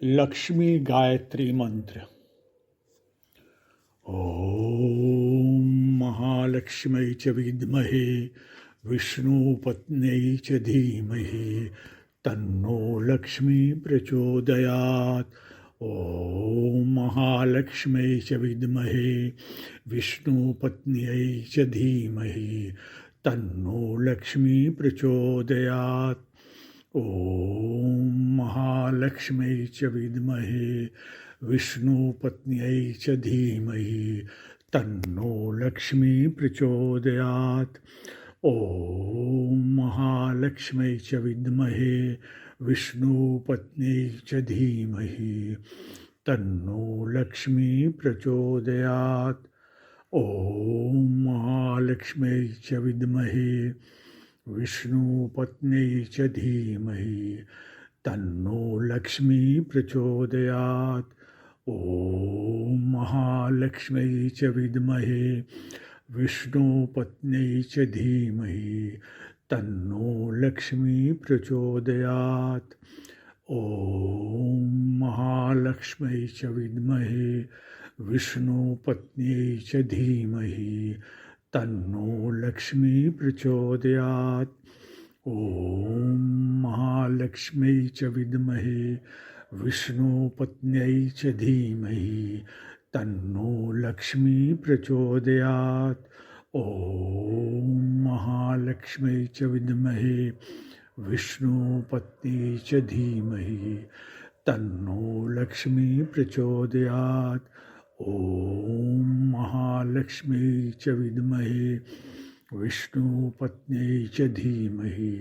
लक्ष्मी गायत्री मंत्र। ओम महालक्ष्म्यै च विद्महे विष्णुपत्न्यै च धीमहि तन्नो लक्ष्मी प्रचोदयात्। ओम महालक्ष्म्यै च विद्महे विष्णुपत्न्यै च धीमहि तन्नो लक्ष्मी प्रचोदयात्। ओम महालक्ष्म्यै च विद्महे विष्णुपत्न्यै च धीमहि तन्नो लक्ष्मी प्रचोदयात्। ओम महालक्ष्म्यै च विद्महे विष्णुपत्न्यै च धीमहि तन्नो लक्ष्मी प्रचोदयात्। ओम महालक्ष्म्यै च विद्महे विष्णुपत्न्यै च धीमहि तन्नो लक्ष्मी प्रचोदयात्। ओम महालक्ष्म्यै च विद्महे विष्णुपत्न्यै च धीमहि तन्नो लक्ष्मी प्रचोदयात्। ओम महालक्ष्म्यै च विद्महे विष्णुपत्न्यै च धीमहि तन्नो लक्ष्मी प्रचोदयात्। ओम महालक्ष्म्यै च विद्महे विष्णुपत्न्यै च धीमहि तन्नो लक्ष्मी प्रचोदयात्। ओम महालक्ष्म्यै च विद्महे विष्णुपत्न्यै च धीमहि तन्नो लक्ष्मी प्रचोदयात्। ओम महालक्ष्म्यै च विद्महे विष्णुपत्न्यै च धीमहि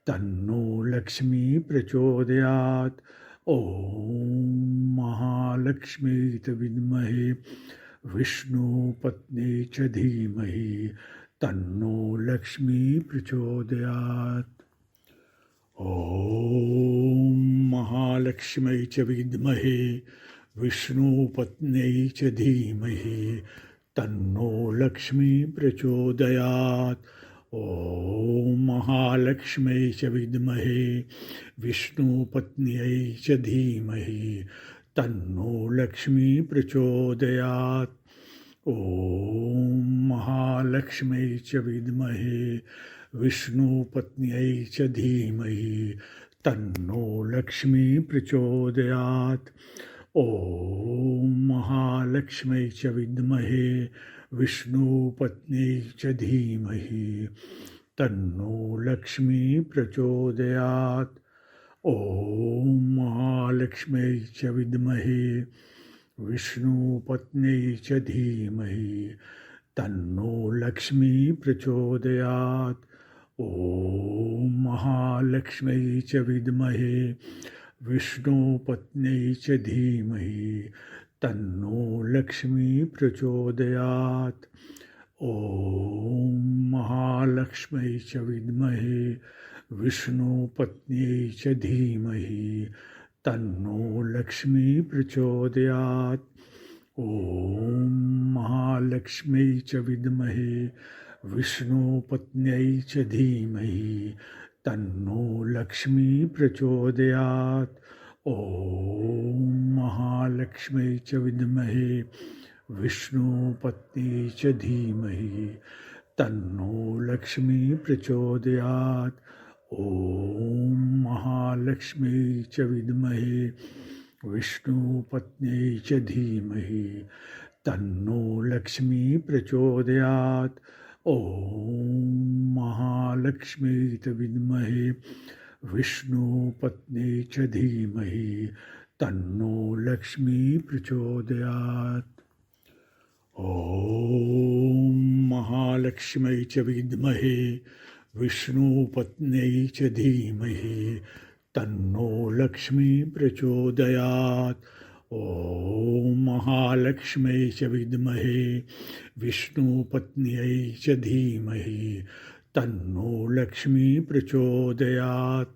तन्नो लक्ष्मी प्रचोदयात्। ओम महालक्ष्म्यै च विद्महे विष्णुपत्न्यै च धीमहि तन्नो लक्ष्मी प्रचोदयात्। ओम महालक्ष्म्यै च विद्महे विष्णुपत्न्यै च धीमहि तन्नो लक्ष्मी प्रचोदयात्। ओम महालक्ष्म्यै च विद्महे विष्णुपत्न्यै च धीमहि तन्नो लक्ष्मी प्रचोदयात्। ओम महालक्ष्म्यै च विद्महे विष्णुपत्न्यै च धीमहि तन्नो लक्ष्मी प्रचोदयात्। ओम महालक्ष्म्यै च विद्महे विष्णुपत्न्यै च धीमहि तन्नो लक्ष्मी प्रचोदयात्। ओम महालक्ष्म्यै च विद्महे विष्णुपत्न्यै च धीमहि तन्नो लक्ष्मी प्रचोदयात्। ओम महालक्ष्म्यै च विद्महे विष्णुपत्न्यै च धीमहि तन्नो लक्ष्मी प्रचोदयात्। ओम महालक्ष्म्यै च विद्महे विष्णुपत्न्यै च धीमहि तन्नो लक्ष्मी प्रचोदयात्। ओम महालक्ष्म्यै च विद्महे विष्णुपत्न्यै च धीमहि तन्नो लक्ष्मी प्रचोदयात्। ओम महालक्ष्म्यै च विद्महे विष्णुपत्न्यै च धीमहि तन्नो लक्ष्मी प्रचोदयात्। ओम महालक्ष्म्यै च विद्महे विष्णुपत्न्यै च धीमहि तन्नो लक्ष्मी प्रचोदयात्। ओम महालक्ष्म्यै च विद्महे विष्णुपत्न्यै च धीमहि तन्नो लक्ष्मी प्रचोदयात्। ओम महालक्ष्म्यै च विद्महे विष्णुपत्न्यै च धीमहि तन्नो लक्ष्मी प्रचोदयात्। ओम महालक्ष्म्यै च विद्महे विष्णुपत्न्यै च धीमहि तन्नो लक्ष्मी प्रचोदयात्।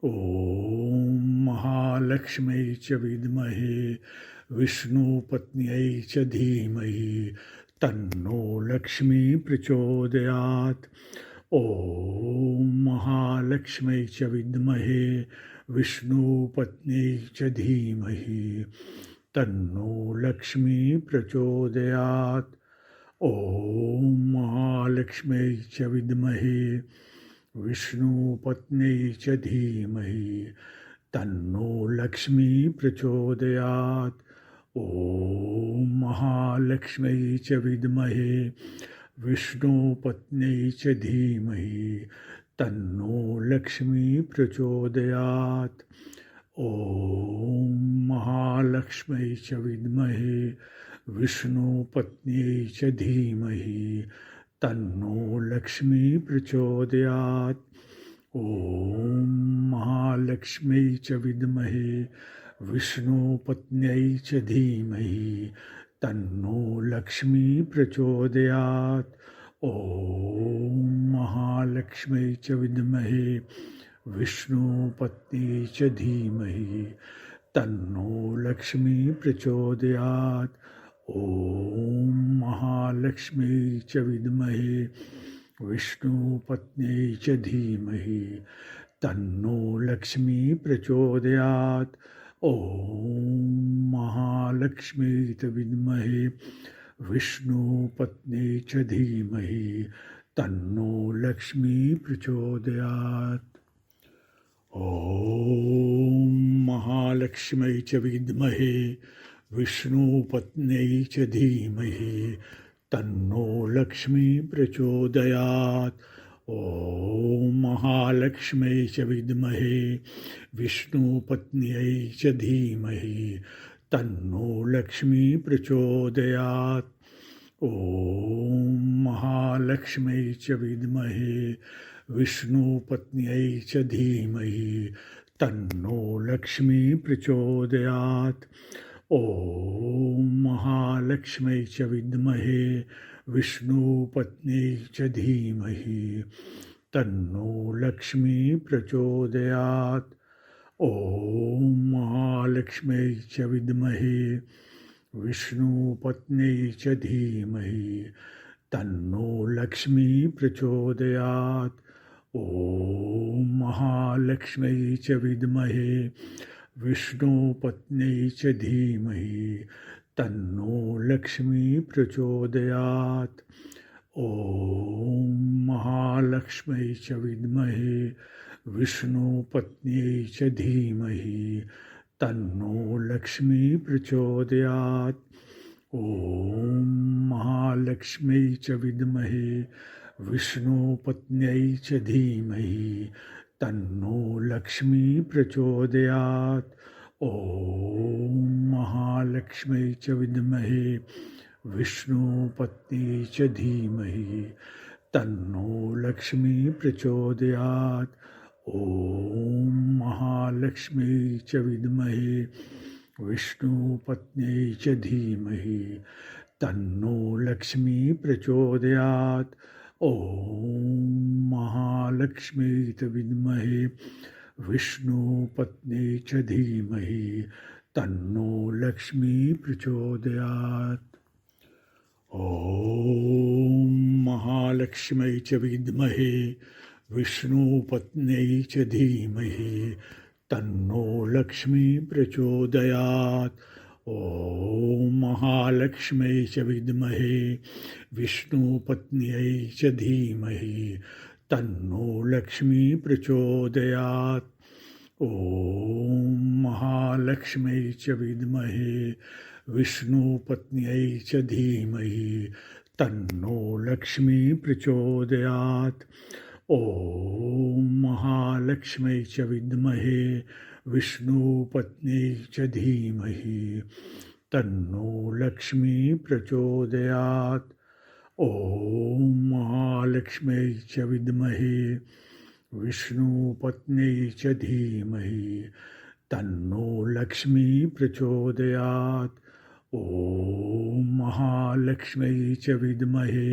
ओम महालक्ष्म्यै च विद्महे विष्णुपत्न्यै च धीमहि तन्नो लक्ष्मी प्रचोदयात्। ओम महालक्ष्म्यै च विद्महे विष्णुपत्न्यै च धीमहि तन्नो लक्ष्मी प्रचोदयात्। ॐ महालक्ष्म्यै च विद्महे विष्णुपत्न्यै च धीमहि तन्नो लक्ष्मी प्रचोदयात्। ॐ महालक्ष्म्यै च विद्महे विष्णुपत्न्यै च धीमहि तन्नो लक्ष्मी प्रचोदयात्। ॐ महालक्ष्म्यै च विद्महे विष्णुपत्न्यै च धीमहि तन्नो लक्ष्मी प्रचोदयात्। ॐ महालक्ष्म्यै च विद्महे विष्णुपत्न्यै च धीमहि तन्नो लक्ष्मी प्रचोदयात्। ॐ महालक्ष्म्यै च विद्महे विष्णुपत्न्यै च धीमहि तन्नो लक्ष्मी प्रचोदयात्। ॐ महालक्ष्म्यै च विद्महे विष्णुपत्न्यै च धीमहि तन्नो लक्ष्मी प्रचोदयात्। ॐ महालक्ष्म्यै च विद्महे विष्णुपत्न्यै च धीमहि तन्नो लक्ष्मी प्रचोदयात्। ॐ महालक्ष्म्यै च विद्महे विष्णुपत्न्यै च धीमहि तन्नो लक्ष्मी प्रचोदयात्। ॐ महालक्ष्म्यै च विद्महे विष्णुपत्न्यै च धीमहि तन्नो लक्ष्मी प्रचोदयात्। ॐ महालक्ष्म्यै च विद्महे विष्णुपत्न्यै च धीमहि तन्नो लक्ष्मी प्रचोदयात्। ॐ महालक्ष्म्यै च विद्महे विष्णुपत्न्यै च धीमहि तन्नो लक्ष्मी प्रचोदयात्। ॐ महालक्ष्म्यै च विद्महे विष्णुपत्न्यै च धीमहि तन्नो लक्ष्मी प्रचोदयात्। ॐ महालक्ष्म्यै च विद्महे विष्णुपत्न्यै च धीमहि तन्नो लक्ष्मी प्रचोदयात्। ॐ महालक्ष्म्यै च विद्महे विष्णुपत्न्यै च धीमहि तन्नो लक्ष्मी प्रचोदयात्। ॐ महालक्ष्म्यै च विद्महे विष्णुपत्न्यै च धीमहि तन्नो लक्ष्मी प्रचोदयात्। ॐ महालक्ष्म्यै च विद्महे विष्णुपत्न्यै च धीमहि तन्नो लक्ष्मी प्रचोदयात्। ॐ महालक्ष्म्यै च विद्महे विष्णुपत्न्यै च धीमहि तन्नो लक्ष्मी प्रचोदयात्। ॐ महालक्ष्म्यै च विद्महे विष्णुपत्न्यै च धीमहि तन्नो लक्ष्मी प्रचोदयात्। ॐ महालक्ष्म्यै च विद्महे विष्णुपत्न्यै च धीमहि तन्नो लक्ष्मी प्रचोदयात्। ॐ महालक्ष्म्यै च विद्महे विष्णुपत्न्यै च धीमहि तन्नो लक्ष्मी प्रचोदयात्। ॐ महालक्ष्म्यै च विद्महे विष्णुपत्न्यै च धीमहि तन्नो लक्ष्मी प्रचोदयात्। ॐ महालक्ष्म्यै च विद्महे विष्णुपत्न्यै च धीमहि तन्नो लक्ष्मी प्रचोदयात्। ॐ महालक्ष्म्यै च विद्महे विष्णुपत्न्यै च धीमहि तन्नो लक्ष्मी प्रचोदयात्। ॐ महालक्ष्म्यै च विद्महे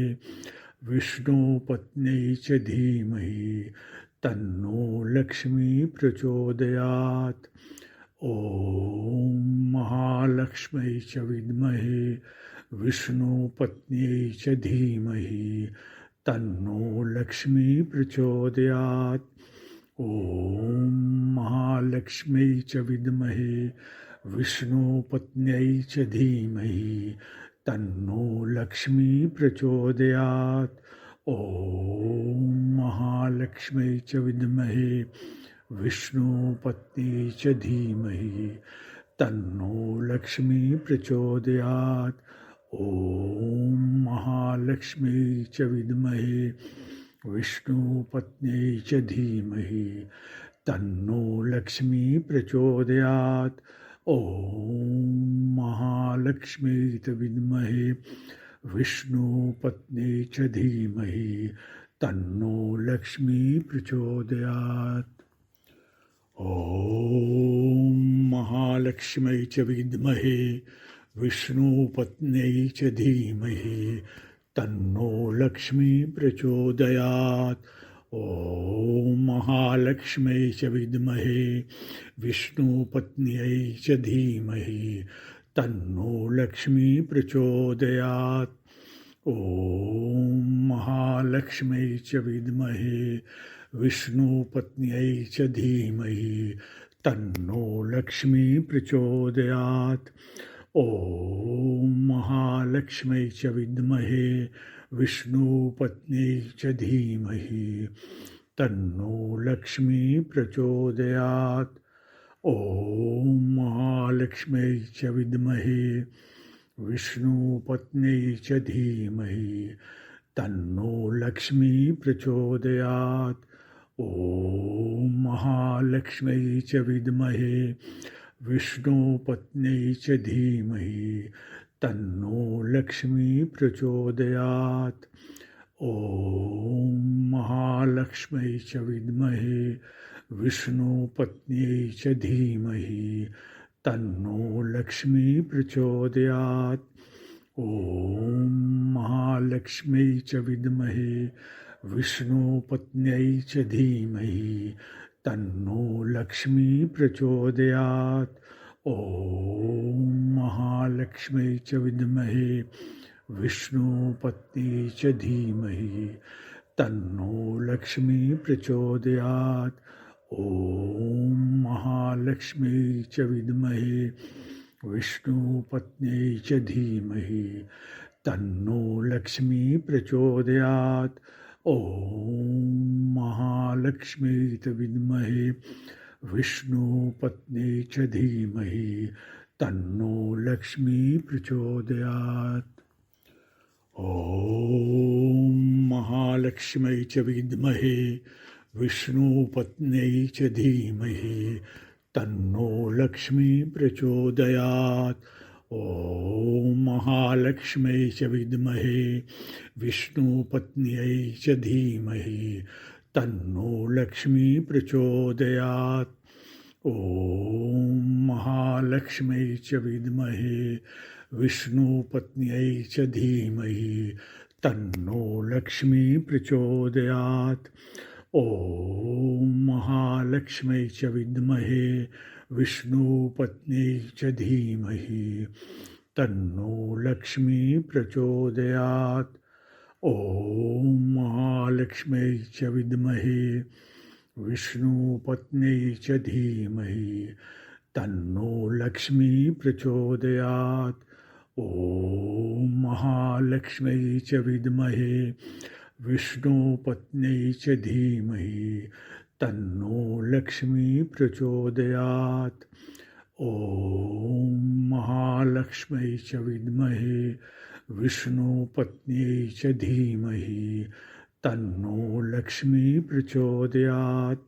विष्णुपत्न्यै च धीमहि तन्नो लक्ष्मी प्रचोदयात्। ॐ महालक्ष्म्यै च विद्महे विष्णुपत्न्यै च धीमहि तन्नो लक्ष्मी प्रचोदयात्। ॐ महालक्ष्म्यै च विद्महे विष्णुपत्न्यै च धीमहि तन्नो लक्ष्मी प्रचोदयात्. ॐ महालक्ष्म्यै च विद्महे विष्णुपत्न्यै च धीमहि तन्नो लक्ष्मी प्रचोदयात्. ॐ महालक्ष्म्यै च विद्महे विष्णुपत्न्यै च धीमहि तन्नो लक्ष्मी प्रचोदयात्. ॐ महालक्ष्म्यै च विद्महे विष्णुपत्न्यै च धीमहि तन्नो लक्ष्मी प्रचोदयात्. ॐ महालक्ष्म्यै च विद्महे विष्णुपत्न्यै च धीमहि तन्नो लक्ष्मी प्रचोदयात्. ॐ महालक्ष्म्यै च विद्महे विष्णुपत्न्यै च धीमहि तन्नो लक्ष्मी प्रचोदयात्. ॐ महालक्ष्म्यै च विद्महे विष्णुपत्न्यै च धीमहि तन्नो लक्ष्मी प्रचोदयात्. ॐ महालक्ष्म्यै च विद्महे विष्णुपत्न्यै च धीमहि तन्नो लक्ष्मी प्रचोदयात्. ॐ महालक्ष्म्यै च विद्महे विष्णुपत्न्यै च धीमहि तन्नो लक्ष्मी प्रचोदयात्. ॐ महालक्ष्म्यै च विद्महे विष्णुपत्न्यै च धीमहि तन्नो लक्ष्मी प्रचोदयात्. ॐ महालक्ष्म्यै च विद्महे विष्णुपत्न्यै च धीमहि तन्नो लक्ष्मी प्रचोदयात्. ॐ महालक्ष्म्यै च विद्महे विष्णुपत्न्यै च धीमहि तन्नो लक्ष्मी प्रचोदयात्. ॐ महालक्ष्म्यै च विद्महे विष्णुपत्न्यै च धीमहि तन्नो लक्ष्मी प्रचोदयात्. ॐ महालक्ष्म्यै च विद्महे विष्णुपत्न्यै च धीमहि तन्नो लक्ष्मी प्रचोदयात्. ॐ महालक्ष्म्यै च विद्महे विष्णुपत्न्यै च धीमहि तन्नो लक्ष्मी प्रचोदयात्. ॐ महालक्ष्म्यै च विद्महे विष्णुपत्न्यै च धीमहि तन्नो लक्ष्मी प्रचोदयात्. ॐ महालक्ष्म्यै च विद्महे विष्णुपत्न्यै च धीमहि तन्नो लक्ष्मी प्रचोदयात्. ॐ महालक्ष्म्यै च विद्महे विष्णुपत्न्यै च धीमहि तन्नो लक्ष्मी प्रचोदयात्. ॐ महालक्ष्म्यै च विद्महे विष्णुपत्न्यै च धीमहि तन्नो लक्ष्मी प्रचोदयात्. ॐ महालक्ष्म्यै च विद्महे विष्णुपत्न्यै च धीमहि तन्नो लक्ष्मी प्रचोदयात्. ॐ महालक्ष्म्यै च विद्महे विष्णुपत्न्यै च धीमहि तन्नो लक्ष्मी प्रचोदयात्. ॐ महालक्ष्म्यै च विद्महे विष्णुपत्न्यै च धीमहि तन्नो लक्ष्मी प्रचोदयात्.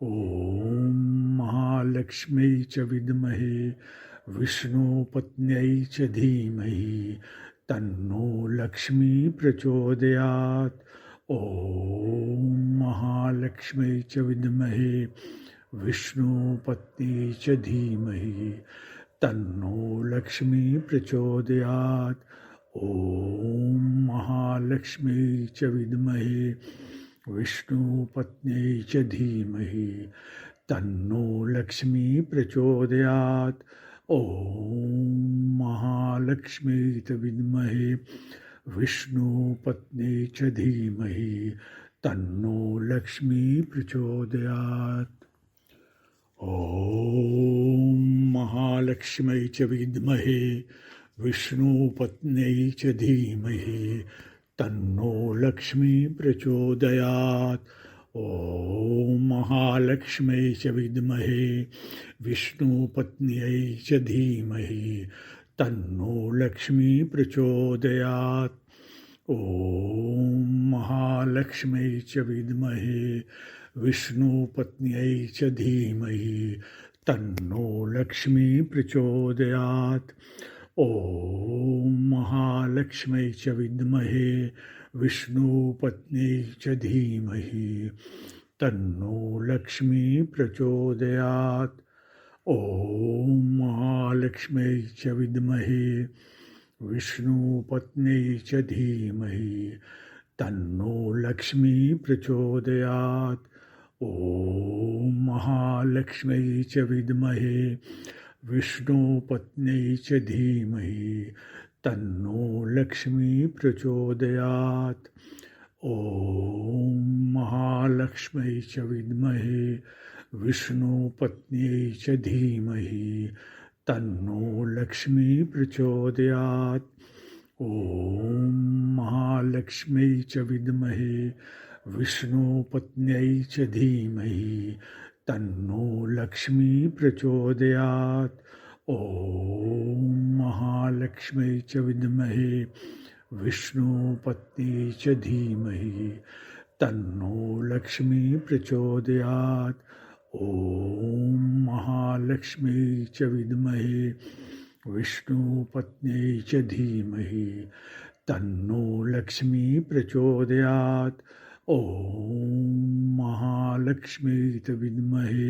ॐ महालक्ष्म्यै च विद्महे विष्णुपत्न्यै च धीमहि तन्नो लक्ष्मी प्रचोदयात्. ॐ महालक्ष्म्यै च विद्महे विष्णुपत्न्यै च धीमहि तन्नो लक्ष्मी प्रचोदयात्. ॐ महालक्ष्म्यै च विद्महे विष्णुपत्न्यै च धीमहि तन्नो लक्ष्मी प्रचोदयात्. ॐ महालक्ष्म्यै च विद्महे विष्णुपत्न्यै च धीमहि तन्नो लक्ष्मी प्रचोदयात्। ॐ महालक्ष्म्यै च विद्महे विष्णुपत्न्यै च धीमहि तन्नो लक्ष्मी प्रचोदयात्। ॐ महालक्ष्म्यै च विद्महे विष्णुपत्न्यै च धीमहि तन्नो लक्ष्मी प्रचोदयात्। ॐ महालक्ष्म्यै च विद्महे विष्णुपत्न्यै च धीमहि तन्नो लक्ष्मी प्रचोदयात्। ॐ महालक्ष्म्यै च विद्महे विष्णुपत्न्यै च धीमहि तन्नो लक्ष्मी प्रचोदयात्। ॐ महालक्ष्म्यै च विद्महे विष्णुपत्न्यै च धीमहि तन्नो लक्ष्मी प्रचोदयात्। ॐ महालक्ष्म्यै च विद्महे विष्णुपत्न्यै च धीमहि तन्नो लक्ष्मी प्रचोदयात्। ॐ महालक्ष्म्यै च विद्महे विष्णुपत्न्यै च धीमहि तन्नो लक्ष्मी प्रचोदयात्। ॐ महालक्ष्म्यै च विद्महे विष्णुपत्न्यै च धीमहि तन्नो लक्ष्मी प्रचोदयात्। ॐ महालक्ष्म्यै च विद्महे विष्णुपत्न्यै च धीमहि तन्नो लक्ष्मी प्रचोदयात्। ॐ महालक्ष्म्यै च विद्महे विष्णुपत्न्यै च धीमहि तन्नो लक्ष्मी प्रचोदयात्। ॐ महालक्ष्म्यै च विद्महे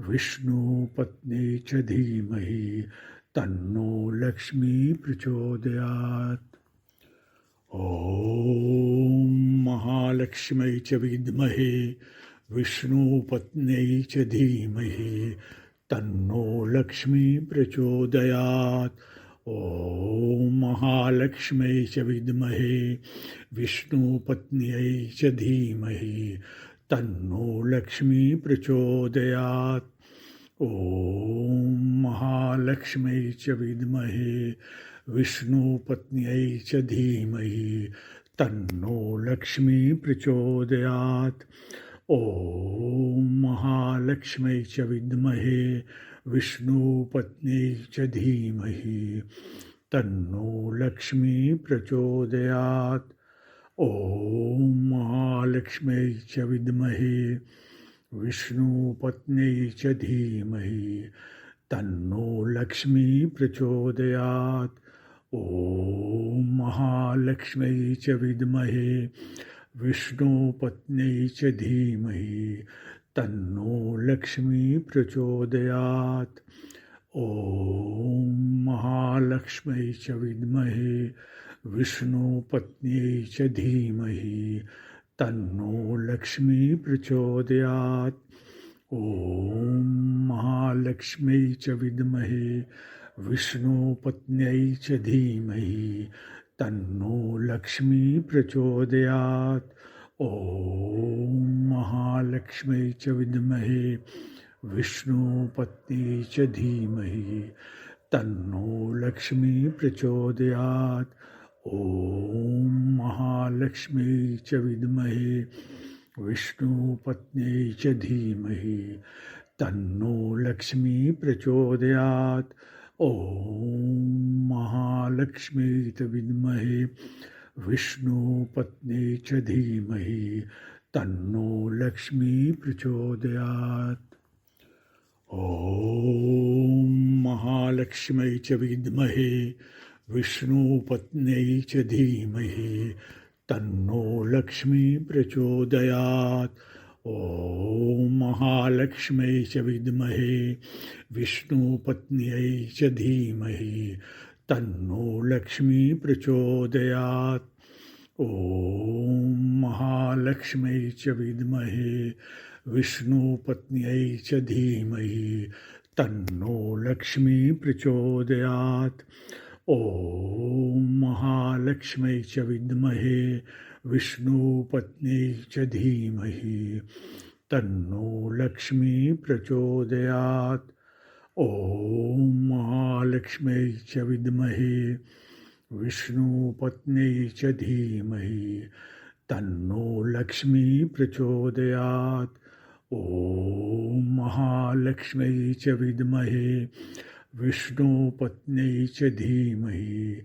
विष्णुपत्न्यै च धीमहि तन्नो लक्ष्मी प्रचोदयात्। ॐ महालक्ष्म्यै च विद्महे विष्णुपत्न्यै च धीमहि तन्नो लक्ष्मी प्रचोदयात्। ॐ महालक्ष्म्यै च विद्महे विष्णुपत्न्यै च धीमहि तन्नो लक्ष्मी प्रचोदयात्। ॐ महालक्ष्म्यै च विद्महे विष्णुपत्न्यै च धीमहि तन्नो लक्ष्मी प्रचोदयात्। ॐ महालक्ष्म्यै च विद्महे विष्णुपत्न्यै च धीमहि तन्नो लक्ष्मी प्रचोदयात्। ॐ महालक्ष्म्यै च विद्महे विष्णुपत्न्यै च धीमहि तन्नो लक्ष्मी प्रचोदयात्। ॐ महालक्ष्म्यै च विद्महे विष्णुपत्न्यै च धीमहि तन्नो लक्ष्मी प्रचोदयात्। ॐ महालक्ष्म्यै च विद्महे विष्णुपत्न्यै च धीमहि तन्नो लक्ष्मी प्रचोदयात्। ॐ महालक्ष्म्यै च विद्महे विष्णुपत्न्यै च धीमहि तन्नो लक्ष्मी प्रचोदयात्। ॐ महालक्ष्म्यै च विद्महे विष्णुपत्न्यै च धीमहि तन्नो लक्ष्मी प्रचोदयात्। ॐ महालक्ष्म्यै च विद्महे विष्णुपत्न्यै च धीमहि तन्नो लक्ष्मी प्रचोदयात्। ॐ महालक्ष्म्यै च विद्महे विष्णुपत्न्यै च धीमहि तन्नो लक्ष्मी प्रचोदयात्। ॐ महालक्ष्म्यै च विद्महे विष्णुपत्न्यै च धीमहि तन्नो लक्ष्मी प्रचोदयात्। ॐ महालक्ष्म्यै च विद्महे विष्णुपत्न्यै च धीमहि तन्नो लक्ष्मी प्रचोदयात्। ॐ महालक्ष्म्यै च विद्महे विष्णुपत्न्यै च धीमहि तन्नो लक्ष्मी प्रचोदयात्। ॐ महालक्ष्म्यै च विद्महे विष्णुपत्न्यै च धीमहि तन्नो लक्ष्मी प्रचोदयात् ॐ महालक्ष्म्यै च विद्महे विष्णुपत्न्यै च धीमहि तन्नो लक्ष्मी प्रचोदयात् ॐ महालक्ष्म्यै च विद्महे विष्णुपत्न्यै च धीमहि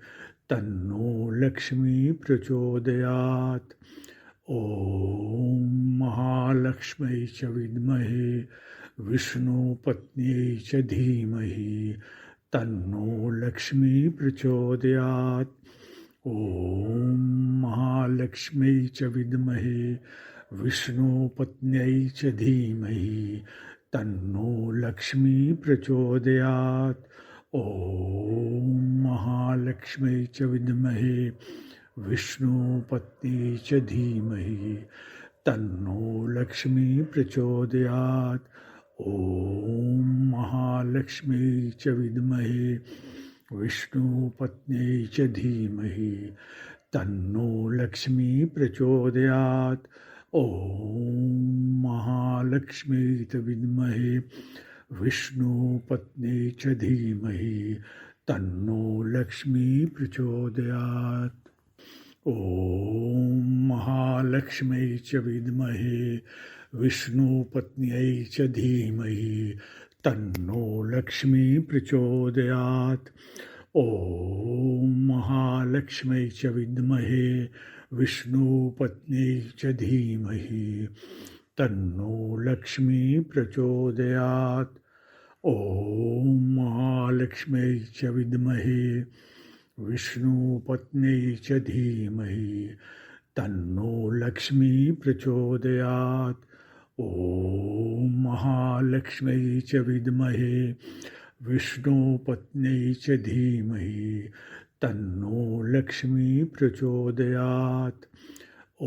तन्नो लक्ष्मी प्रचोदयात् ॐ महालक्ष्म्यै च विद्महे विष्णुपत्न्यै च धीमहि तन्नो लक्ष्मी प्रचोदयात् ॐ महालक्ष्म्यै च विद्महे विष्णुपत्न्यै च धीमहि तन्नो लक्ष्मी प्रचोदयात् ॐ महालक्ष्म्यै च विद्महे विष्णुपत्न्यै च धीमहि तन्नो लक्ष्मी प्रचोदयात् ॐ महालक्ष्म्यै च विद्महे विष्णुपत्न्यै च धीमहि तन्नो लक्ष्मी प्रचोदयात् ॐ महालक्ष्म्यै च विद्महे विष्णुपत्न्यै च धीमहि तन्नो लक्ष्मी प्रचोदयात् ॐ महालक्ष्म्यै च विद्महे विष्णुपत्न्यै च धीमहि तन्नो लक्ष्मी प्रचोदयात् ॐ महालक्ष्म्यै च विद्महे विष्णुपत्न्यै च धीमहि तन्नो लक्ष्मी प्रचोदयात् ॐ महालक्ष्म्यै च विद्महे विष्णुपत्न्यै च धीमहि तन्नो लक्ष्मी प्रचोदयात् ॐ महालक्ष्म्यै च विद्महे विष्णुपत्न्यै च धीमहि तन्नो लक्ष्मी प्रचोदयात्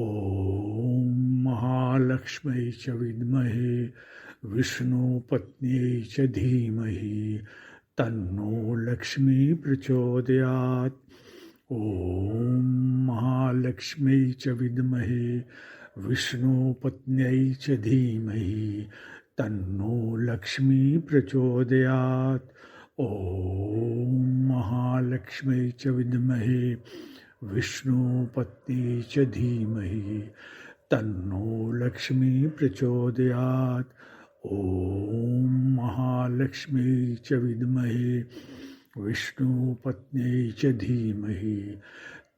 ॐ महालक्ष्म्यै च विद्महे विष्णुपत्न्यै च धीमहि तन्नो लक्ष्मी प्रचोदयात् ॐ महालक्ष्म्यै च विद्महे विष्णुपत्न्यै च धीमहि तन्नो लक्ष्मी प्रचोदयात् ॐ महालक्ष्म्यै च विद्महे विष्णुपत्न्यै च धीमहि तन्नो लक्ष्मी प्रचोदयात् ॐ महालक्ष्म्यै च विद्महे विष्णुपत्न्यै च धीमहि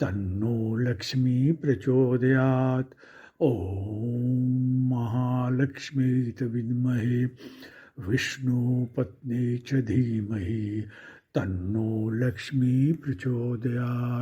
तन्नो लक्ष्मी प्रचोदयात् ॐ महालक्ष्म्यै च विद्महे विष्णुपत्न्यै च धीमहि तन्नो लक्ष्मी प्रचोदयात्।